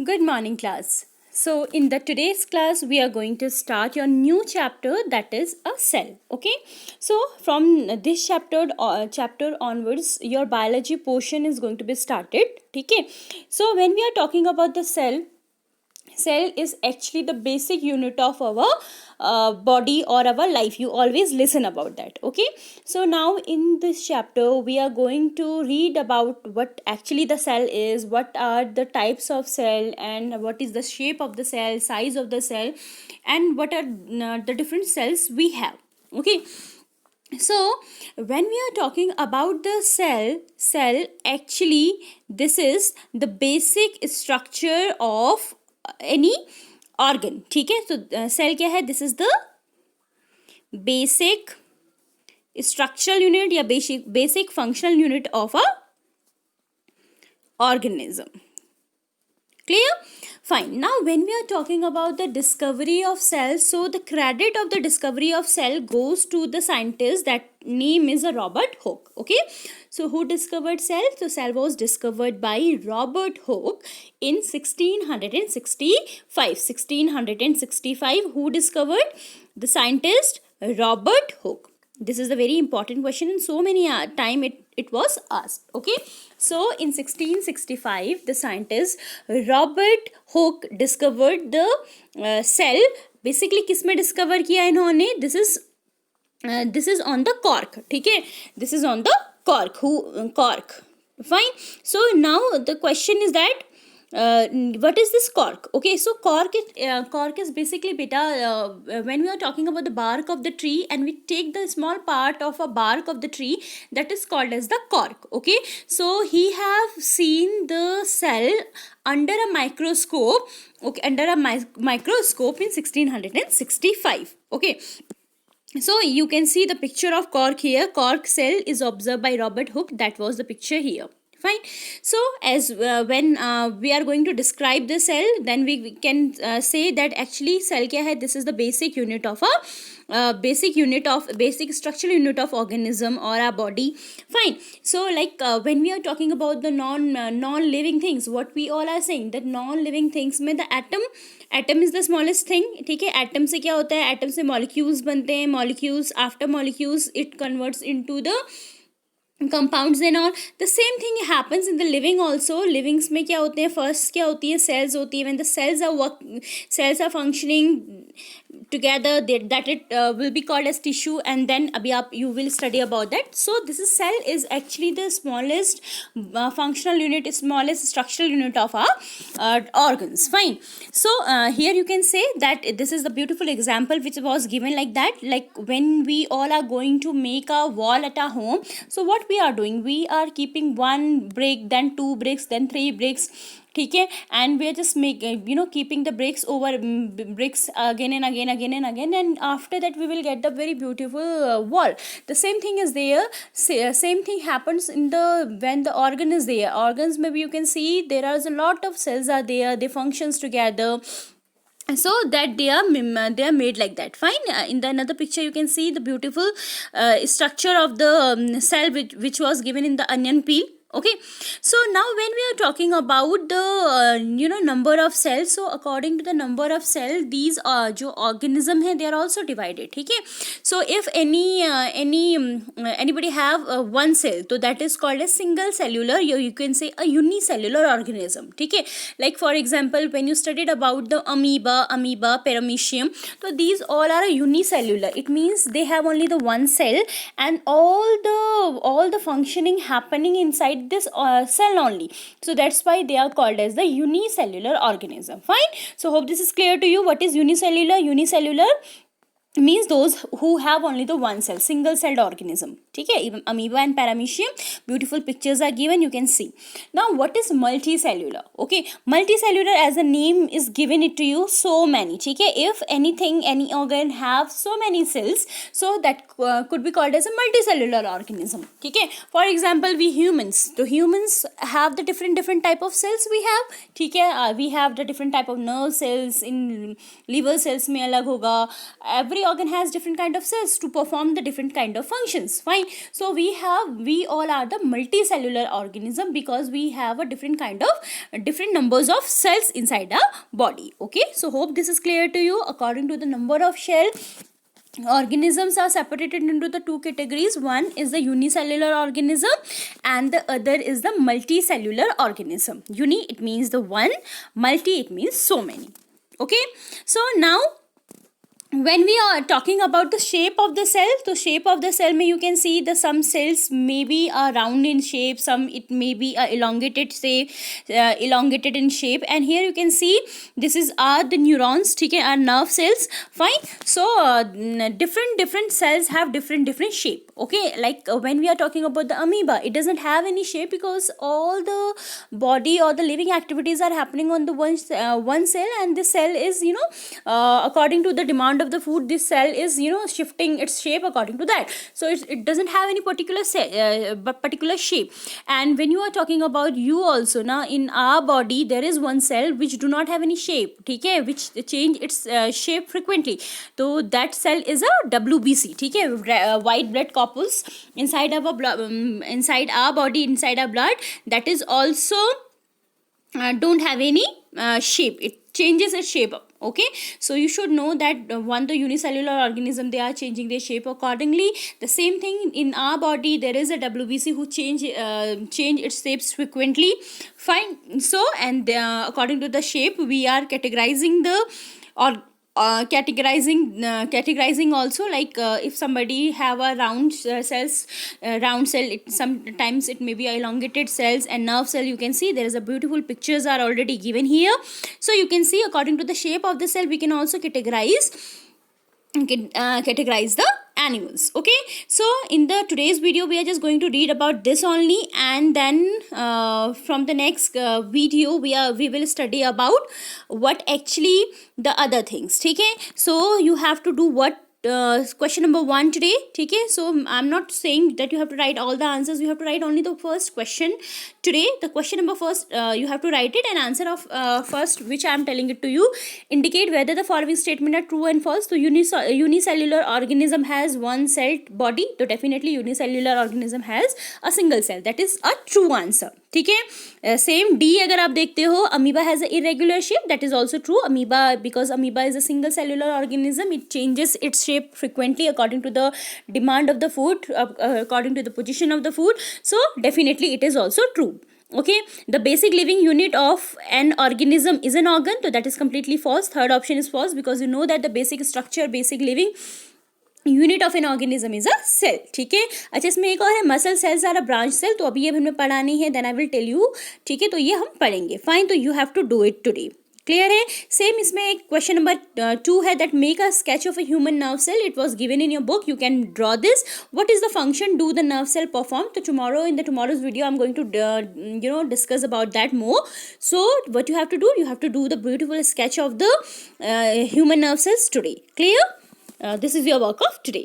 Good morning, class. So, in the today's class, we are going to start your new chapter, that is a cell. Okay. So, from this chapter onwards, your biology portion is going to be started. Okay. So, when we are talking about the cell is actually the basic unit of our body or our life. You always listen about that. Okay, so now in this chapter we are going to read about what actually the cell is, what are the types of cell, and what is the shape of the cell, size of the cell, and what are the different cells we have. Okay, so when we are talking about the cell actually this is the basic structure of any organ. ठीक है, तो cell क्या है? This is the basic structural unit या basic functional unit of a organism. Clear? Fine. Now when we are talking about the discovery of cells, so the credit of the discovery of cell goes to the scientist, that name is a Robert Hooke. Okay, so who discovered cell? So cell was discovered by Robert Hooke in 1665. Who discovered? The scientist Robert Hooke. This is a very important question, and so many time it was asked. Okay, so in 1665 the scientist Robert Hooke discovered the cell. Basically किसमें discover किया इन्होंने? This is on the cork. ठीक है, this is on the cork. Cork. Fine. So now the question is that what is this cork? Okay, so cork is basically beta, when we are talking about the bark of the tree and we take the small part of a bark of the tree, that is called as the cork. Okay, so he have seen the cell under a microscope. Okay, under a microscope in 1665. Okay, so you can see the picture of cork here. Cork cell is observed by Robert Hooke. That was the picture here. Fine. So as when we are going to describe the cell, then we can say that actually cell kya hai? This is the basic unit of a basic structural unit of organism or our body. Fine. So like when we are talking about the non living things, what we all are saying, that non living things में the atom is the smallest thing. ठीक है, atom से क्या होता है? atom से molecules बनते हैं. Molecules, after molecules it converts into the compounds and all. The same thing happens in the living also. Livings में क्या होते हैं? First क्या होती है? Cells होती है. When the cells are functioning together, that it will be called as tissue, and then abhi you will study about that. So this cell is actually the smallest functional unit, smallest structural unit of our organs. Fine. So here you can say that this is the beautiful example which was given like that. Like when we all are going to make a wall at our home, so what we are doing? We are keeping one brick, then two bricks, then three bricks. ठीक है, and we are just keeping the bricks over bricks again and again, and after that we will get the very beautiful wall. The same thing is there. Same thing happens in when the organ is there. Organs, maybe you can see there are a lot of cells are there. They functions together, so that they are made like that. Fine. In the another picture you can see the beautiful structure of the cell which was given in the onion peel. Okay, so now when we are talking about the number of cells, so according to the number of cell, these जो organism है, they are also divided. ठीक है, so if anybody have one cell, so that is called a single cellular, you can say a unicellular organism. ठीक है, like for example when you studied about the amoeba, paramecium, so these all are unicellular. It means they have only the one cell, and all the functioning happening inside this cell only. So that's why they are called as the unicellular organism. Fine. So hope this is clear to you. What is unicellular? Unicellular means those who have only the one cell, single celled organism. ठीक है, even amoeba and paramecium, beautiful pictures are given, you can see. Now what is multicellular? Okay, multicellular as the name is given it to you, so many. ठीक है, if any organ have so many cells, so that could be called as a multicellular organism. ठीक है, for example we humans, so humans have the different type of cells we have. ठीक है, we have the different type of nerve cells. In liver cells में अलग होगा. Every organ has different kind of cells to perform the different kind of functions. Fine. So we all are the multicellular organism because we have a different numbers of cells inside our body. Okay, so hope this is clear to you. According to the number of shell, organisms are separated into the two categories. One is the unicellular organism and the other is the multicellular organism. Uni, it means the one, multi, it means so many. Okay, so now when we are talking about the shape of the cell, so shape of the cell, you can see the some cells may be round in shape, some it may be elongated in shape, and here you can see this is the neurons, okay, are nerve cells. Fine. So different cells have different shape. Okay, like when we are talking about the amoeba, it doesn't have any shape because all the body or the living activities are happening on the one cell, and this cell is according to the demand of the food, this cell is shifting its shape according to that. So it doesn't have any particular shape. And when you are talking about you also, now in our body there is one cell which do not have any shape, okay, which change its shape frequently. So that cell is a WBC, okay, white blood corpuscles inside our blood, inside our body, inside our blood, that is also don't have any shape. It changes its shape up. Okay, so you should know that the unicellular organism, they are changing their shape accordingly. The same thing in our body, there is a WBC who change its shapes frequently. Fine. So and according to the shape, we are categorizing categorizing also, like if somebody have a round cell, sometimes it may be elongated cells and nerve cell. You can see there is a beautiful pictures are already given here. So you can see according to the shape of the cell, we can also categorize the animals. Okay, so in the today's video we are just going to read about this only, and then from the next video we will study about what actually the other things. Okay, so you have to do what question number 1 today. Okay, so I'm not saying that you have to write all the answers, you have to write only the first question today. The question number first, you have to write it, and answer of first which I am telling it to you. Indicate whether the following statement are true and false. So unicellular organism has one celled body, so definitely unicellular organism has a single cell. That is a true answer. ठीक है, same D अगर आप देखते हो, amoeba has a irregular shape, that is also true. Amoeba, because amoeba is a single cellular organism, it changes its shape frequently according to the demand of the food, according to the position of the food. So definitely it is also true. Okay, the basic living unit of an organism is an organ, so that is completely false. Third option is false because you know that the basic structure, basic living unit of an organism is a cell. ठीक है, अच्छा इसमें एक और है, muscle cells are a branch cell, तो अभी ये हमें पढ़ा नहीं है, then I will tell you. ठीक है, तो ये हम पढ़ेंगे. फाइन, तो you have to do it today. Clear है. सेम इसमें एक क्वेश्चन नंबर 2 है, that make a sketch of a human nerve cell. It was given in your book, you can draw this. What is the function do the nerve cell perform? तो tomorrow, in the tomorrow's video I am going to discuss about that more. So what you have to do the beautiful sketch of the human nerve cells today. Clear? This is your work of today.